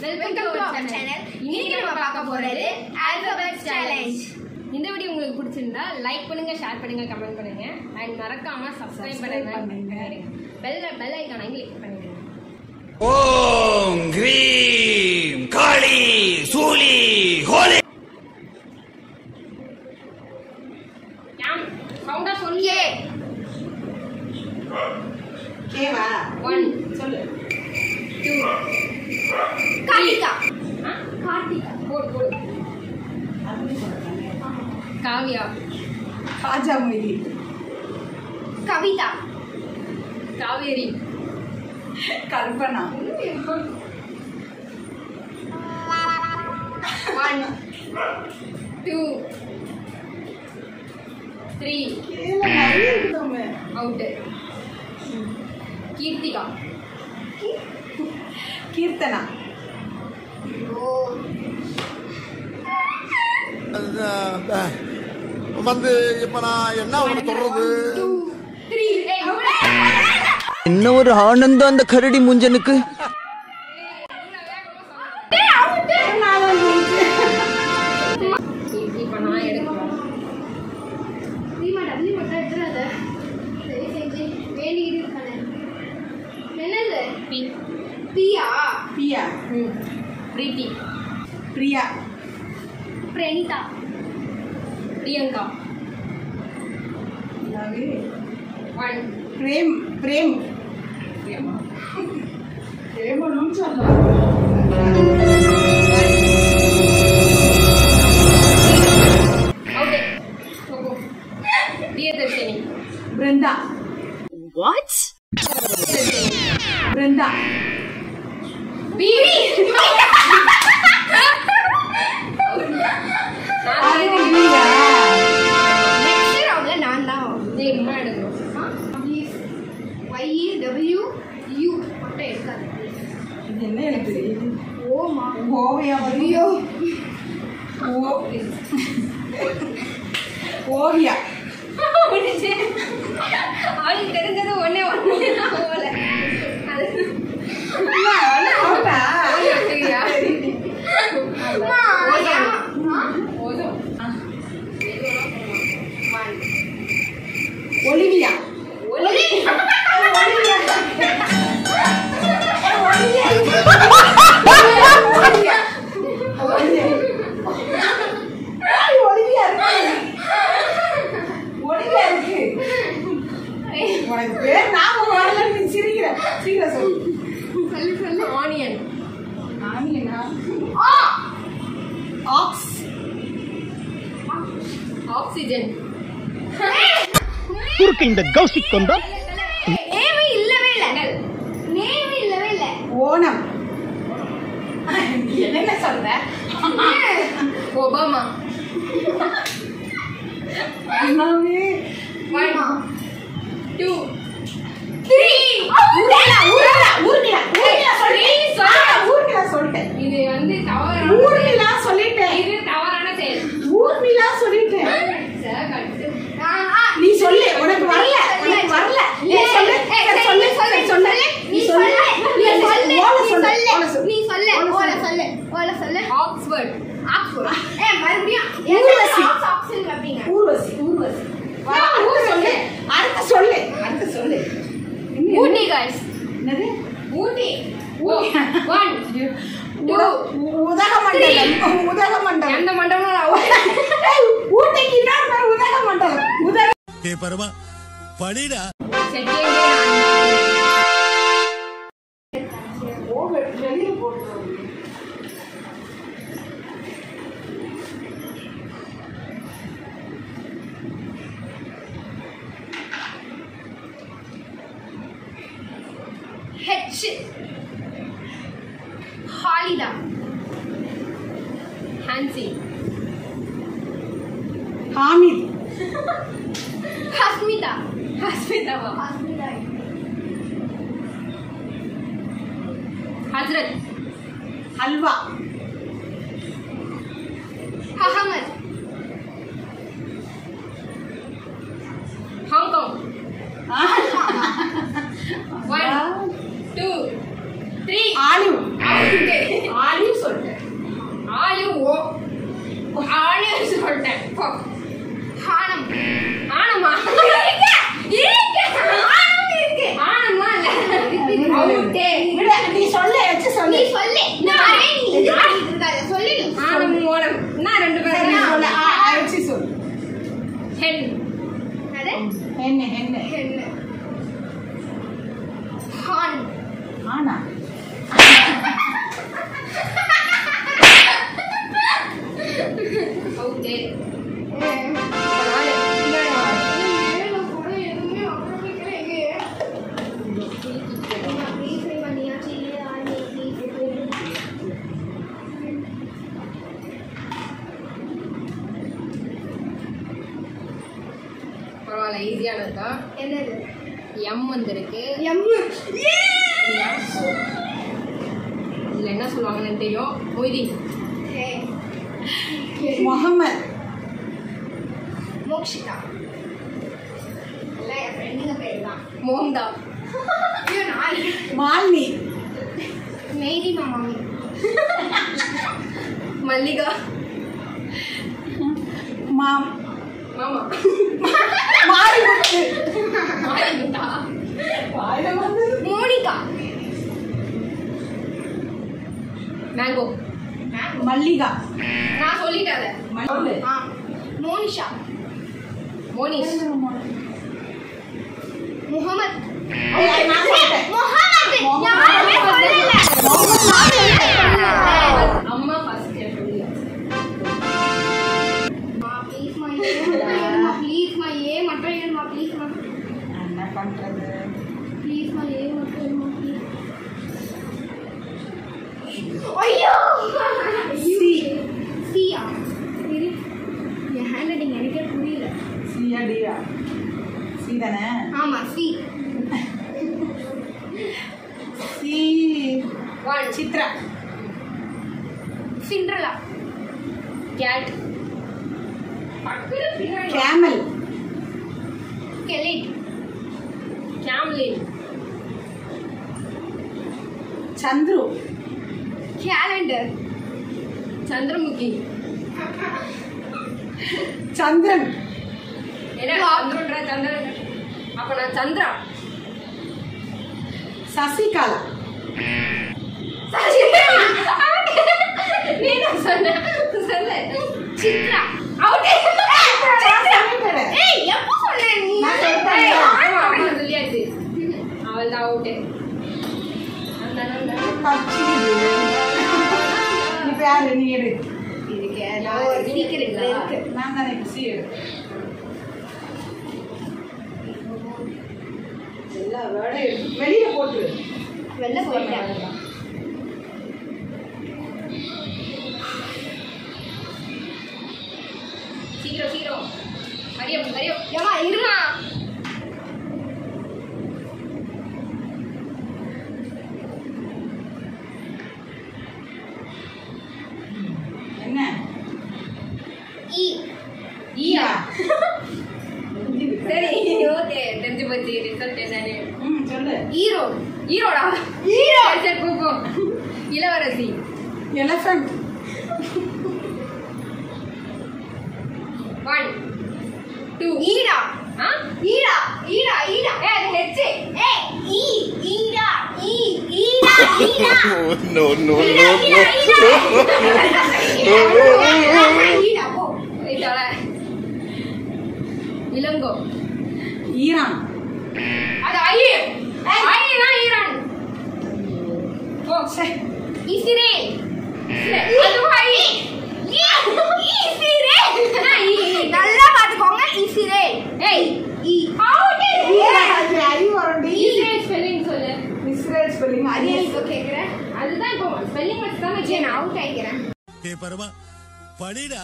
Welcome to our channel. இன்னைக்கு நம்ம பார்க்க போறது ஆல்பபெட் சேலஞ்ச். இந்த வீடியோ உங்களுக்கு பிடிச்சிருந்தா லைக் பண்ணுங்க, ஷேர் பண்ணுங்க, கமெண்ட் பண்ணுங்க and மறக்காம சப்ஸ்கிரைப் பண்ணுங்க. பெல் ஐகானை கிளிக் பண்ணுங்க. ஓம் கிரீம் காளி சூலி ஹோலி. யாம் சவுண்டா சொல்லியே. கேவா 1 சொல்லு. 2 கார்த்திகா. கார்த்திகா போடு. காவியா. காஜா மொழி. கவிதா. காவேரி. கல்பனா. 1 2 3 அவுட். கீர்த்திகா. கீர்த்தனா. வந்து இப்ப நான் என்ன ஒண்ணு சொல்றது? 2 3 என்ன ஒரு ஆனந்தம் அந்த கரடி முஞ்சனுக்கு. இப்ப நான் எடுக்கிறேன். என்னது? பியா. பியா. பிரீத்தி. பிரியா. பிரணிதா. பிரியங்கா. லவி. 1 பிரேம். பிரேம். பிரியமா. பிரேமனும் சொல்லலாம். அவுட். சோகோ. பிரியதர்ஷினி. பிருந்தா. What? பிருந்தா. பிபி. பிரியா. நெக்ஸ்ட் ரவுண்ட்ல நான் தான் நேமா எடுக்கணும். YW U மட்டும் எடுக்காத. இது என்ன எனக்கு தெரியுது? ஓமா. ஓவியா. ஐயோ. ஓவியா. அவளுக்கு தெரிஞ்சது ஒண்ணே போல. அவுட்டா? ஒலிவியா. உனக்கு பேர் ஞாபகம் வரல, நீ சிரிக்கிற. சீக்கிரம் சொல்லு. ஆனியன். ஆனியனா? ஆக்ஸ். ஆக்சிஜன். குறுக்கு இந்த கௌசிக் கொண்டா நேமே இல்லவே இல்ல. நேமே இல்லவே இல்ல. ஓணம். நீ என்ன சொல்ற? ஒபாமா. அண்ணாமே. 1 2 3 ஊர்மிளா சொல்லிட்டேன். இது வந்து தவறான ஊர்மிளா சொல்லிட்டேன். இது தவறான செயல். ஊர்மிளா சொல்லிட்டேன். நீ சொல்லு. உனக்கு வரல. உனக்கு வரல. நீ சொல்லு. சொல்லு. நீ சொல்லு. ஆக்ஸ்போர்ட். ஊர்வசி. ஆக்சிஜன் அப்படிங்க. ஊர்வசி. அடுத்து சொல்லு. ஊட்டி गाइस. என்னது? ஊட்டி. 1 2 உதகமண்டலம். எந்த மண்டபம்? ஊட்டிக்கு இன்னொரு பேர் உதகமண்டலம். ஏ பரமா படிடா. வெளியில போட்டு H. Halida. Hansi. Hamid. Hasmita. Hazrat. Halwa. Ahmed. Hong Kong. 1 2 3 olive. Olive. இருக்கா. என்னது எம் வந்திருக்கு. எம் இதுல என்ன சொல்லுவாங்கன்னு தெரியும். மொய்தீன், முகமது, மோக்ஷிதா எல்லாம் என் ஃப்ரெண்டுங்க பேர் தான். மோம்தா, மாலினி, மேரி மாமி, மல்லிகா, மாமா மாரிமுத்தா, மோனிகா, மேங்கோ, மல்லிகா, நான் சொல்லிட்டேன். மோனிஷா, மோனிஷ், முகமது, அம்மா ஃபர்ஸ்ட் என்ன பண்றது? ஐயோ சியா, என் ஹேண்ட் ரைட்டிங் எனக்கே புரியல. சியா டியா சி தானே? ஆமா C. C one Chitra, Cinderella, cat, camel, கெலிட், கேம்லின், சந்துரு, கேலண்டர், சந்திரமுகி. சந்திரன், என்ன சந்திரன்ற சந்திரன்? அப்ப நான் சந்திரா. சசிகலா, நீ என்ன சொன்ன? சொல்லு. சித்ரா. ஏய் எப்போ சொன்ன நீ? ஆமா, ஆமா, சொல்லியாச்சு. அவள்தான் அவுட்டு. பச்சி. இப்ப யாரு நீ எடு? இதுக்கு நான் ஒரு சீக்கிரட்ல இருக்கு. நான் தானே சி எடு. எல்லா வேலையும் வெளியே போட்டு வெளில போயிட்டேன். சீக்கிரம் சீக்கிரம். ஹரியம் ஹரியம். ஏமா இருமா. என்ன? ஈ. ஈயா. சரி ஓகே, தெரிஞ்சு போச்சு. ரிசல்ட் என்னன்னு சொல்லு. ஈரோடு. ஈரோடா? ஈரோடு. சரி போ போ. இளவரசி. எலஃபண்ட். 1 2 ஈடா. ஆ ஈடா ஈடா ஈடா. ஏ அது ஹெச். ஏ ஈ ஈடா ஈ ஈடா ஈடா. No, no, ஈடா no, ஈடா no. ஈடா போ. இதோட இளங்கோ. ஈரான். அது ஐ. ஐனா ஈரான். ஓ சரி. இஸ்ரேல். அது ஐ. நல்லா பாத்துக்கோங்க. இஸ்ரேல். ஏய் ஈ. இஸ்ரேல் ஸ்பெல்லிங் சொல்லு. இஸ்ரேல் ஸ்பெல்லிங் அது எனக்கு கேக்குறேன். அதுதான் இப்போ ஸ்பெல்லிங் வச்சு தான் சரி நான் அவுட் ஆயிக்கிறேன். ஏ பரமா படிடா.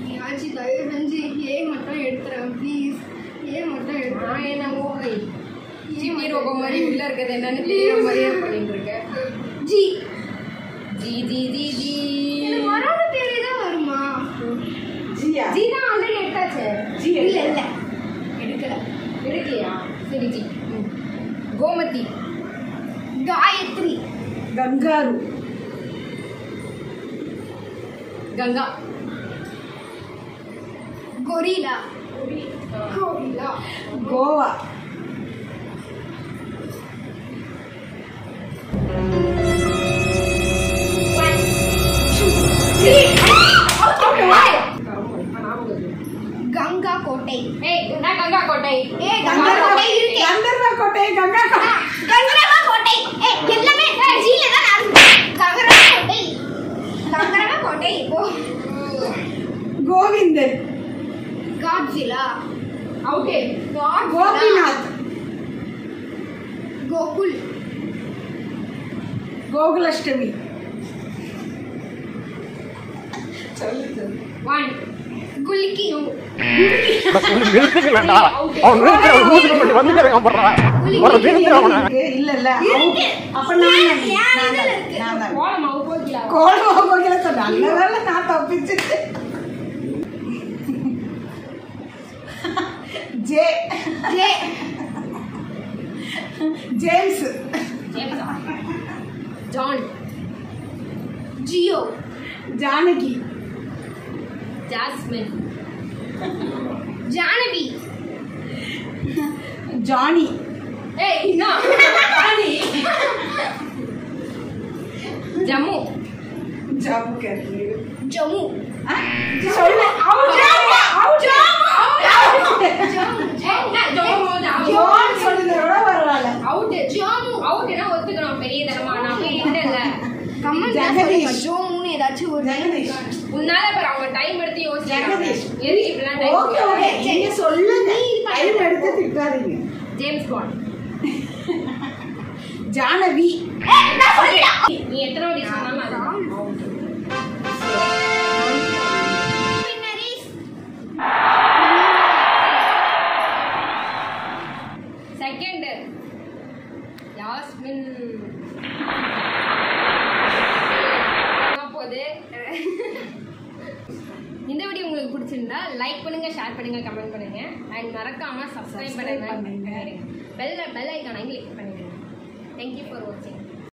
நீயாச்சு தயவு செஞ்சு ஏ மட்டும் எடுத்துறேன் ப்ளீஸ். ஏ மட்டும் எடுத்துறேன். நான் என்ன ஓகே ஜிடி ரோபோ மாதிரி உள்ள இருக்கிறது என்னன்னு தெரியாம மாதிரியே பண்ணிட்டு இருக்கேன். G. G G G G. எனக்கு வராத பேரே தான் வருமா? ஜியா. ஜி தான் ஆல்ரெடி எடுத்தாச்சு. ஜி இல்ல இல்ல எடுக்கல. எடுக்கலையா? சரி G. Gomathi. Gayathri. Kangaroo. Ganga. Gorilla. Gorilla. Goa. Ganga கோட்டை. ஏய் நான் கங்கா கோட்டை. ஏ கங்கா கோட்டை இருக்கு. கந்தர்வ கோட்டை. கங்கா கோட்டை. கங்கரவா கோட்டை. ஏ எல்லாமே ஜில தான் ஆரம்பிக்கும். கங்கரவா கோட்டை. கங்கரவா கோட்டை. கோவிந்தன். காட்ஜிலா. ஓகே. கோபிநாத். கோகுல். கோகுலஷ்டமி. சொல்லு. 1 குலுக்கி இல்ல இல்ல அப்ப நான் கோலமாவு போகிலா கோலமா கோகில சொன்ன நல்ல வேளை நான் தப்பிச்சிட்டு. J J. ஜேம்ஸ். ஜேம்ஸா John Jio. Janaki. Jasmine Jhanvi. Johnny. ஏய் என்ன ஜானி ஜம்மு ஜம்மு காஷ்மீர். ஜம்மு. சொல்லு. ஜோன் சொல்லுறதோட பரவாயில்ல. அவுட் அவுட்னா ஒத்துக்கணும் பெரிய தரமா நான் போய் இல்ல ஜெகதீஷ். ஜோமுன்னு ஏதாச்சும் ஒரு ஜெகதீஷ். உன்னால பாரு அவங்க டைம் எடுத்து யோசிச்சாங்க ஜெகதீஷ். எதுக்கு இப்பலாம் டைம் ஓகே ஓகே நீங்க சொல்லுங்க. டைம் எடுத்து திட்டாதீங்க. James Bond Jhanvi. நீ எத்தனை வாட்டி சொன்னாலும் அது செகண்ட் யாஸ்மின் போகுது. இந்த வீடியோ உங்களுக்கு பிடிச்சிருந்தா லைக் பண்ணுங்க, ஷேர் பண்ணுங்க, கமெண்ட் பண்ணுங்க அண்ட் மறக்காம சப்ஸ்கிரைப் பண்ணுங்க. பெல் ஐகானை கிளிக் பண்ணிடுங்க. Thank you for watching.